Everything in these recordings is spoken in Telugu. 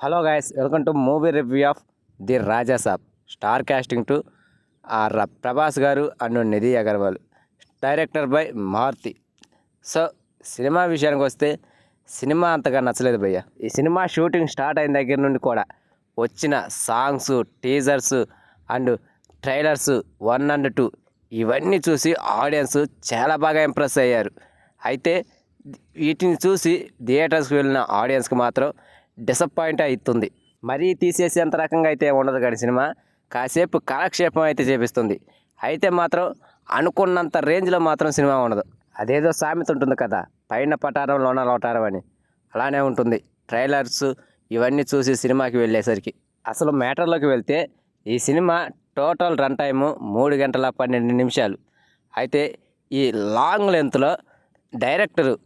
Hello guys, welcome to movie review of the Raja Saab. Star casting to Prabhas గారు and Nidhi Agarwal, director by Maruthi. So cinema విషయానికి వస్తే సినిమా అంతగా నచ్చలేదు భయ్య. ఈ సినిమా షూటింగ్ స్టార్ట్ అయిన దగ్గర నుండి కూడా వచ్చిన songs, teasers and trailers 1 and 2 ఇవన్నీ చూసి ఆడియన్స్ చాలా బాగా ఇంప్రెస్ అయ్యారు. అయితే వీటిని చూసి థియేటర్స్కి వెళ్ళిన ఆడియన్స్కి మాత్రం డిసప్పాయింట్ అవుతుంది. మరీ తీసేసేంత రకంగా అయితే ఉండదు కానీ సినిమా కాసేపు కాలక్షేపం అయితే చేపిస్తుంది. అయితే మాత్రం అనుకున్నంత రేంజ్లో మాత్రం సినిమా ఉండదు. అదేదో సామెత ఉంటుంది కదా, పైన పటారం లోన లోటారం అని, అలానే ఉంటుంది. ట్రైలర్స్ ఇవన్నీ చూసి సినిమాకి వెళ్ళేసరికి అసలు మ్యాటర్లోకి వెళ్తే ఈ సినిమా టోటల్ రన్ టైము 3 గంటల 12 నిమిషాలు. అయితే ఈ లాంగ్ లెంత్లో డైరెక్టరు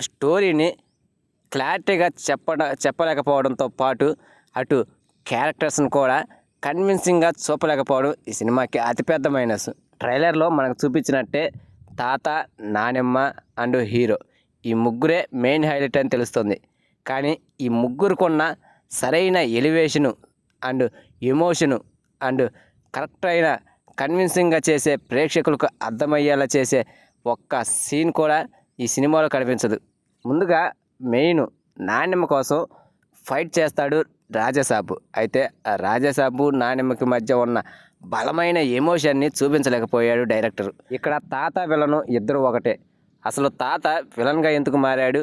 స్టోరీని క్లారిటీగా చెప్పలేకపోవడంతో పాటు అటు క్యారెక్టర్స్ని కూడా కన్విన్సింగ్గా చూపలేకపోవడం ఈ సినిమాకి అతిపెద్ద మైనస్. ట్రైలర్లో మనకు చూపించినట్టే తాత, నానమ్మ అండ్ హీరో ఈ ముగ్గురే మెయిన్ హైలైట్ అని తెలుస్తుంది. కానీ ఈ ముగ్గురుకున్న సరైన elevation and emotion and correct అయిన కన్విన్సింగ్గా చేసే, ప్రేక్షకులకు అర్థమయ్యేలా చేసే ఒక్క సీన్ కూడా ఈ సినిమాలో కనిపించదు. ముందుగా మెయిన్ నాణ్యమ కోసం ఫైట్ చేస్తాడు రాజాసాబు. అయితే ఆ రాజాసాబు నాణ్యమకి మధ్య ఉన్న బలమైన ఎమోషన్ని చూపించలేకపోయాడు డైరెక్టర్. ఇక్కడ తాత విలను ఇద్దరు ఒకటే. అసలు తాత విలన్గా ఎందుకు మారాడు,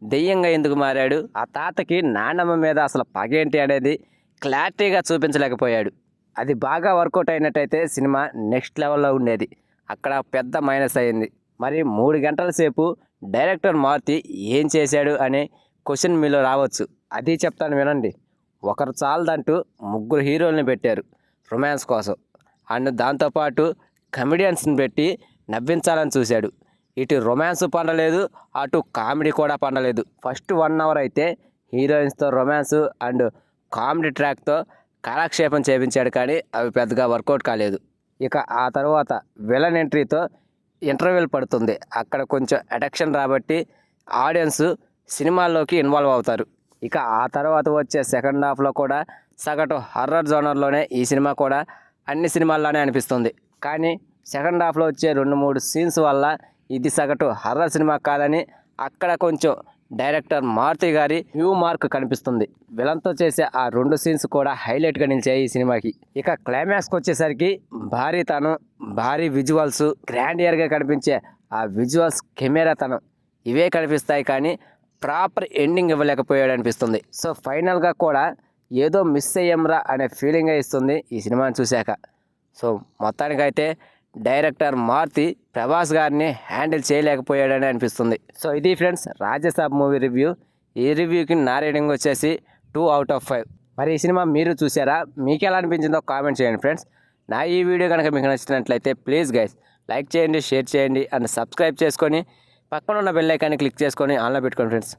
దెయ్యంగా ఎందుకు మారాడు, ఆ తాతకి నాణ్యమ మీద అసలు పగేంటి అనేది క్లారిటీగా చూపించలేకపోయాడు. అది బాగా వర్కౌట్ అయినట్టయితే సినిమా నెక్స్ట్ లెవెల్లో ఉండేది. అక్కడ పెద్ద మైనస్ అయింది. మరి 3 గంటల సేపు డైరెక్టర్ మారుతి ఏం చేశాడు అనే క్వశ్చన్ మీలో రావచ్చు. అది చెప్తాను వినండి. ఒకరు చాలదంటూ 3 హీరోల్ని పెట్టారు రొమాన్స్ కోసం. అండ్ దాంతోపాటు కమెడియన్స్ని పెట్టి నవ్వించాలని చూశాడు. ఇటు రొమాన్స్ పండలేదు, అటు కామెడీ కూడా పండలేదు. ఫస్ట్ 1 hour అయితే హీరోయిన్స్తో రొమాన్స్ అండ్ కామెడీ ట్రాక్తో కాలక్షేపం చేపించాడు, కానీ అవి పెద్దగా వర్కౌట్ కాలేదు. ఇక ఆ తర్వాత విలన్ ఎంట్రీతో ఇంటర్వెల్ పడుతుంది. అక్కడ కొంచెం అటెన్షన్ రాబట్టి ఆడియన్స్ సినిమాల్లోకి ఇన్వాల్వ్ అవుతారు. ఇక ఆ తర్వాత వచ్చే సెకండ్ హాఫ్లో కూడా సగటు హర్రర్ జోనర్లోనే ఈ సినిమా కూడా అన్ని సినిమాల్లోనే అనిపిస్తుంది. కానీ సెకండ్ హాఫ్లో వచ్చే 2-3 సీన్స్ వల్ల ఇది సగటు హర్రర్ సినిమా కాదని అక్కడ కొంచెం డైరెక్టర్ మారుతి గారి వ్యూ మార్క్ కనిపిస్తుంది. విలన్తో చేసే ఆ 2 సీన్స్ కూడా హైలైట్గా నిలిచాయి ఈ సినిమాకి. ఇక క్లైమాక్స్కి వచ్చేసరికి భారీతనం, భారీ విజువల్స్, గ్రాండియర్గా కనిపించే ఆ విజువల్స్, కెమెరాతనం ఇవే కనిపిస్తాయి, కానీ ప్రాపర్ ఎండింగ్ ఇవ్వలేకపోయాడు అనిపిస్తుంది. సో ఫైనల్గా కూడా ఏదో మిస్ అయ్యంరా అనే ఫీలింగ్ ఇస్తుంది ఈ సినిమాని చూశాక. సో మొత్తానికైతే డైరెక్టర్ మారుతి ప్రభాస్ గారిని హ్యాండిల్ చేయలేకపోయాడని అనిపిస్తుంది. సో ఇది ఫ్రెండ్స్ రాజాసాబ్ మూవీ రివ్యూ. ఈ రివ్యూకి నా రేటింగ్ వచ్చేసి 2 out of 5. మరి ఈ సినిమా మీరు చూసారా? మీకు ఎలా అనిపించిందో కామెంట్ చేయండి ఫ్రెండ్స్. నా ఈ వీడియో కనుక మీకు నచ్చినట్లయితే ప్లీజ్ గైస్ లైక్ చేయండి, షేర్ చేయండి అండ్ సబ్స్క్రైబ్ చేసుకొని పక్కన ఉన్న బెల్ ఐకాన్ని క్లిక్ చేసుకొని ఆన్లో పెట్టుకోండి ఫ్రెండ్స్.